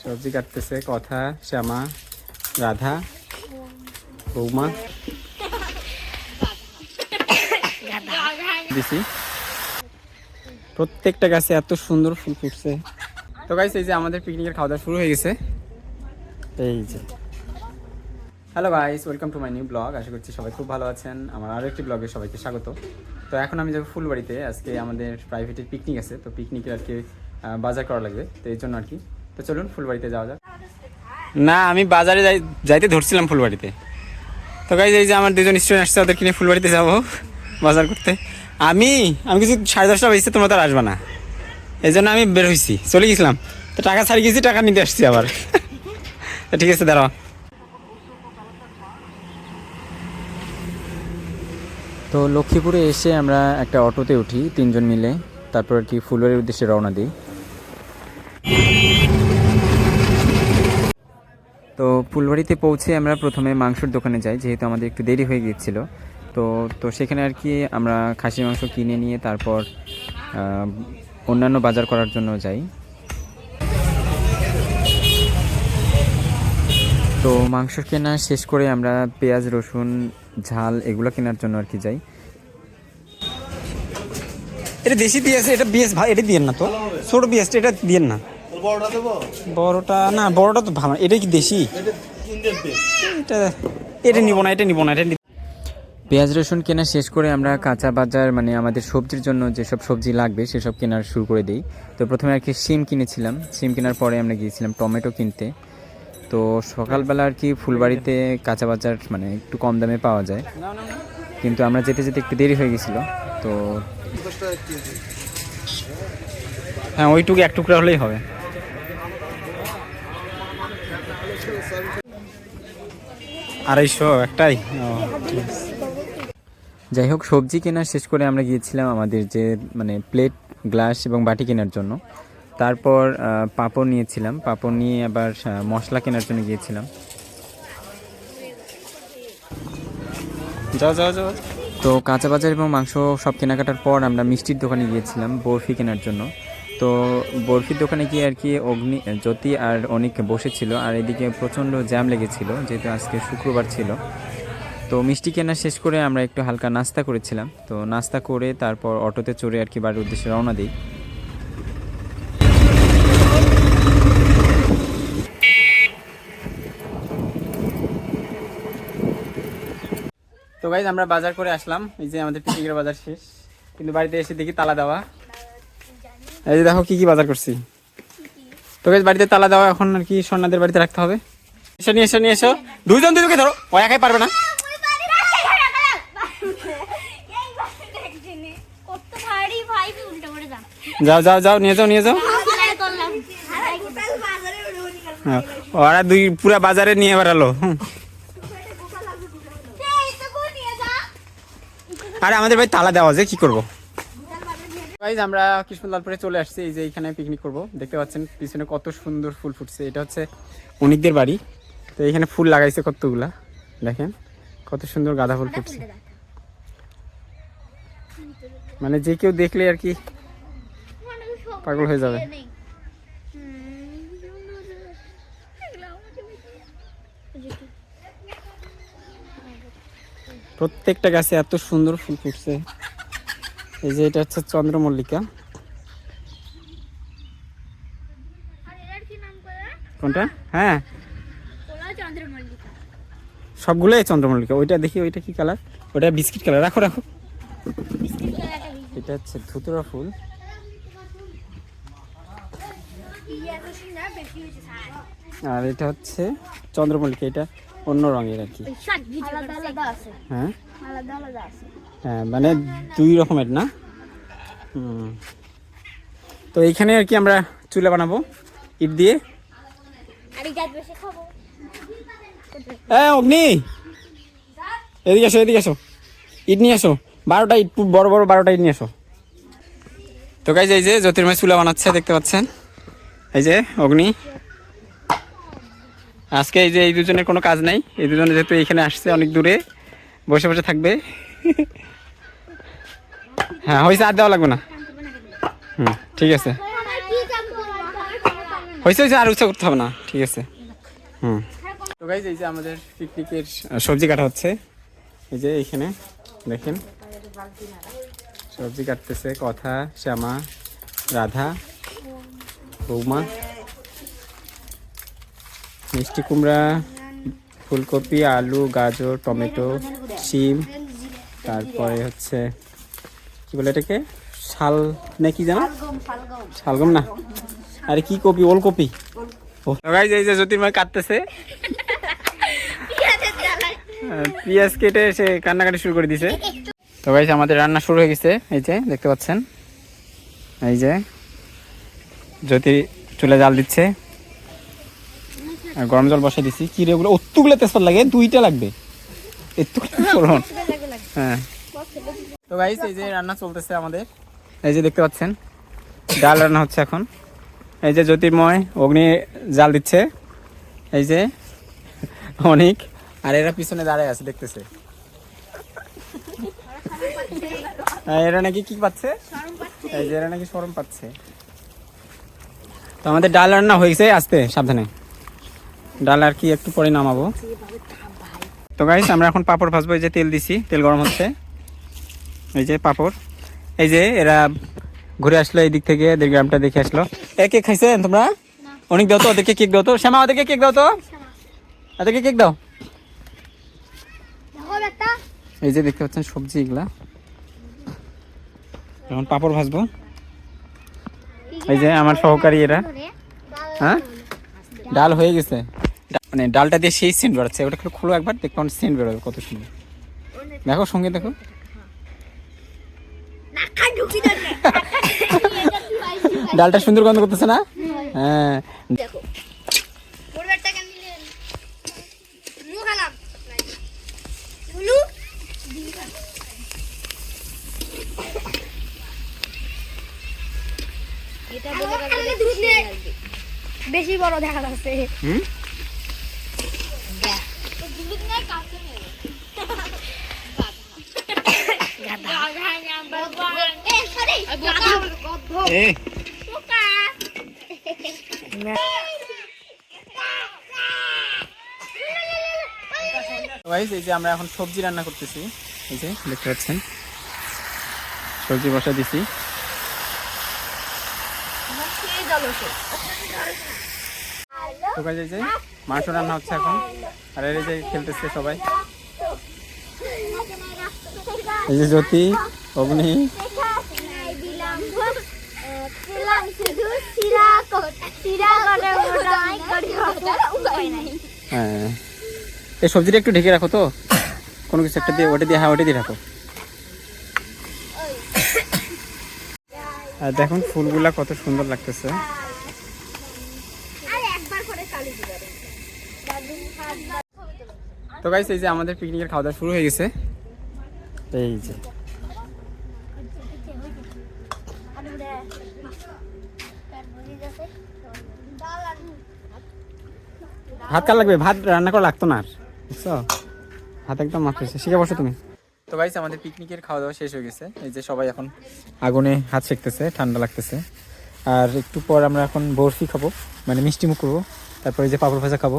সবজি কাটতেছে কথা, শ্যামা, রাধা, বৌমা দিছি। প্রত্যেকটা গাছে এত সুন্দর ফুল ফুটছে। তো গাইস এই যে আমাদের পিকনিকের খাওয়া দাওয়া শুরু হয়ে গেছে। এই যে hello guys, welcome to my new blog. আশা করছি সবাই খুব ভালো আছেন। আমার আরও একটি ব্লগে সবাইকে স্বাগত। তো এখন আমি যাবো ফুলবাড়িতে। আজকে আমাদের প্রাইভেটের পিকনিক আছে, তো পিকনিকের আর কি বাজার করা লাগবে, তো এই জন্য আর কি। তো চলুন ফুলবাড়িতে যাওয়া যাক। না, আমি বাজারে যাইতে ধরছিলাম ফুলবাড়িতে। তো গাইস এই যে আমার দুজন স্টুডেন্ট আসছে, ওদেরকে নিয়ে ফুলবাড়িতে যাবো বাজার করতে। আমি কিছু 10:30 বেজেছে, তোমরা তো আর আসবে না, এই জন্য আমি বের হয়েছি, চলে গেছিলাম। তো টাকা ছাড়িয়ে গেছি, টাকা নিতে আসছি আবার। তো ঠিক আছে, দাঁড়াও। তো লক্ষ্মীপুরে এসে আমরা একটা অটোতে উঠি 3 জন মিলে, তারপর আর কি ফুলবাড়ির উদ্দেশ্যে রওনা দিই। তো ফুলবাড়িতে পৌঁছে আমরা প্রথমে মাংসের দোকানে যাই, যেহেতু আমাদের একটু দেরি হয়ে গিয়েছিল। তো সেখানে আর কি আমরা খাসির মাংস কিনে নিয়ে তারপর অন্যান্য বাজার করার জন্য যাই। তো মাংস কেনা শেষ করে আমরা পেঁয়াজ, রসুন, ঝাল এগুলো কেনার জন্য আর কি যাই। এটা দেশি পেঁয়াজ, এটা পেঁয়াজ ভাই, এটা দিয়েন না তো, ছোট পেঁয়াজটা এটা দিয়েন না। বড়টা না, বড়টা তো ভালো। এটা কি দেশি? এটা নিব না, এটা নিব না, এটা। পেঁয়াজ রসুন কেনা শেষ করে আমরা কাঁচা বাজার, মানে আমাদের সবজির জন্য যেসব সবজি লাগবে সেসব কেনার শুরু করে দিই। তো প্রথমে আর কি শিম কিনেছিলাম, শিম কেনার পরে আমরা গিয়েছিলাম টমেটো কিনতে। তো সকালবেলা আর কি ফুলবাড়িতে কাঁচা বাজার মানে একটু কম দামে পাওয়া যায়, কিন্তু আমরা যেতে যেতে একটু দেরি হয়ে গেছিলো। তো হ্যাঁ, ওইটুকু এক টুকরা হলেই হবে। আড়াইশো একটাই। যাই হোক, সবজি কেনা শেষ করে আমরা গিয়েছিলাম আমাদের যে মানে প্লেট, গ্লাস এবং বাটি কেনার জন্য। তারপর পাঁপড় নিয়েছিলাম, পাঁপড় নিয়ে আবার মশলা কেনার জন্য গিয়েছিলাম। যাও যাও যাও। তো কাঁচা বাজার এবং মাংস সব কেনাকাটার পর আমরা মিষ্টির দোকানে গিয়েছিলাম বরফি কেনার জন্য। তো বরফির দোকানে গিয়ে আর কি জ্যোতি আর অনেক বসেছিল, আর এদিকে প্রচণ্ড জ্যাম লেগেছিল যেহেতু আজকে শুক্রবার ছিল। তো মিষ্টি কেনা শেষ করে আমরা একটু হালকা নাস্তা করেছিলাম। তো নাস্তা করে তারপর অটোতে চড়ে আর কি বাড়ির উদ্দেশ্যে রওনা দিই। তো গাইজ আমরা বাজার করে আসলাম, এই যে আমাদের পিকনিকের বাজার শেষ, কিন্তু বাড়িতে এসে দেখি তালা দেওয়া। এই যে দেখো কি কি বাজার করছি। তো গাইজ বাড়িতে তালা দেওয়া, এখন আর কি সোনাদের বাড়িতে রাখতে হবে। এসো নিয়ে এসো, নিয়ে এসো। দুইজন দুজনকে ধরো, ও একাই পারবে না। যাও যাও যাও, নিয়ে যাও নিয়ে যাও। ওরা পুরা বাজারে নিয়ে বেড়ালো। আরে আমাদের ভাই তালা দেওয়া, যে কি করবো। গাইজ আমরা কৃষ্ণলালপুরে চলে আসছি, এই যে এখানে পিকনিক করব। দেখতে পাচ্ছেন পিছনে কত সুন্দর ফুল ফুটছে, এটা হচ্ছে অনিকদের বাড়ি। তো এখানে ফুল লাগাইছে কতগুলা, দেখেন কত সুন্দর গাঁদা ফুল ফুটছে। মানে যে কেউ দেখলে আর কি পাগল হয়ে যাবে। প্রত্যেকটা গাছে এত সুন্দর ফুল ফুটছে। এই যে এটা হচ্ছে চন্দ্রমল্লিকা। কোনটা? হ্যাঁ, সবগুলোই চন্দ্রমল্লিকা। ওইটা দেখি, ওইটা কি কালার? ওটা বিস্কিট কালার। রাখো রাখো। এটা হচ্ছে ধুতুরা ফুল। আর এটা হচ্ছে চন্দ্রমল্লিকা, এটা অন্য রঙের আর কি। হ্যাঁ হ্যাঁ, মানে 2 রকমের না। তো এইখানে আর কি আমরা চুলা বানাবো ইট দিয়ে। অগ্নি, এদিকে আসো, এদিকে আসো, ইট নিয়ে আসো। 12টা ইট, বড় বড় 12টা ইট নিয়ে আসো। তো গাইজ এই যে জ্যোতির্ময় চুলা বানাচ্ছে, দেখতে পাচ্ছেন। এই যে অগ্নি। আজকে এই যে এই দুজনের কোনো কাজ নাই, এই দুজনে যেহেতু এইখানে আসছে অনেক দূরে, বসে বসে থাকবে। হ্যাঁ হয়েছে, আর দেওয়া লাগবে না। ঠিক আছে। হয়েছে হয়েছে, আর উৎসাহ করতে হবে না, ঠিক আছে। হুম। তো গাইজ এই যে আমাদের পিকনিকের সবজি কাটা হচ্ছে, এই যে এইখানে দেখেন সবজি কাটতেছে কথা, শ্যামা, রাধা, বৌমা, মিষ্টি কুমড়া, ফুলকপি, আলু, গাজর, টমেটো, শিম, তারপরে হচ্ছে কি বলে এটাকে, শাল না কি জানো, শালগম না, আরে কি কপি, ওলকপি। এই যে জ্যোতির্ময় কাটতেছে, পেঁয়াজ কেটে সে কান্নাকাটি শুরু করে দিছে। তো গাইজ আমাদের রান্না শুরু হয়ে গেছে, এই যে দেখতে পাচ্ছেন, এই যে জ্যোতি চুলে জাল দিচ্ছে আর গরম জল বসে দিছি। কি রে ওগুলো, অতগুলো তেজপাত লাগে, 2টা লাগবে এতগুলো। হ্যাঁ। তো গাইজ এই যে রান্না চলতেছে আমাদের, এই যে দেখতে পাচ্ছেন ডাল রান্না হচ্ছে এখন। এই যে জ্যোতির্ময় অগ্নি জাল দিচ্ছে, এই যে অনেক, আর এরা পিছনে দাঁড়ায় আছে দেখতেছে। এরা নাকি কি পাচ্ছে, এই যে এরা নাকি শরম পাচ্ছে। তো আমাদের ডাল রান্না হয়েছে, আসতে সাবধানে, ডাল আর কি একটু পরে নামাবো। তো গাইস আমরা এখন পাপড় ভাজবো, এই যে তেল দিছি, তেল গরম হচ্ছে, এই যে পাপড়। এই যে এরা ঘুরে আসলো এই দিক থেকে, এদের গ্রামটা দেখে আসলো। কেক খাইছেন তোমরা? অনেক দাও তো ওদেরকে, কেক দাও তো, শ্যামা ওদেরকে কেক দাও তো, ওদেরকে কেক দাও। এই যে দেখতে পাচ্ছেন সবজি, এগুলা এখন পাপড় ভাজবো। এই যে আমার সহকারী এরা। হ্যাঁ, ডাল হয়ে গেছে, মানে ডালটা দিয়ে সেই সেন্ট বেরোচ্ছে, ওটা খুলো একবার, দেখো সেন্ট বেরোবে কত সুন্দর। দেখো সঙ্গে দেখো, ডালটা সুন্দর গন্ধ করতেছে না? হ্যাঁ। বেশি বড় দেখা যাচ্ছে। এই যে আমরা এখন সবজি রান্না করতেছি, এই যে দেখতে পাচ্ছেন সবজি বসা দিছি। তো গাইস এই যে মাংস রান্না হচ্ছে এখন, আর এই যে খেলতেছে সবাই, এই যে জ্যোতি, অগ্নি, হ্যাঁ। এই সবজিটা একটু ঢেকে রাখো তো, কোনো কিছু একটা দিয়ে, ওটা দিয়ে, হ্যাঁ ওটা দিয়ে রাখো। আর দেখুন ফুলগুলা কত সুন্দর লাগতেছে। তো গাইস এই যে আমাদের পিকনিকের খাওয়া দাওয়া শুরু হয়ে গেছে, এই যে ভাত কার লাগবে, ভাত রান্না করা লাগতো না আর, বুঝছো, ভাত একদম মাত্র শিখে বসো তুমি। তো গাইস আমাদের পিকনিকের খাওয়া দাওয়া শেষ হয়ে গেছে, এই যে সবাই এখন আগুনে হাত সেঁকতেছে, ঠান্ডা লাগতেছে। আর একটু পর আমরা এখন বরফি খাবো, মানে মিষ্টি মুখ করবো, তারপরে যে পাপড় ভাজা খাবো।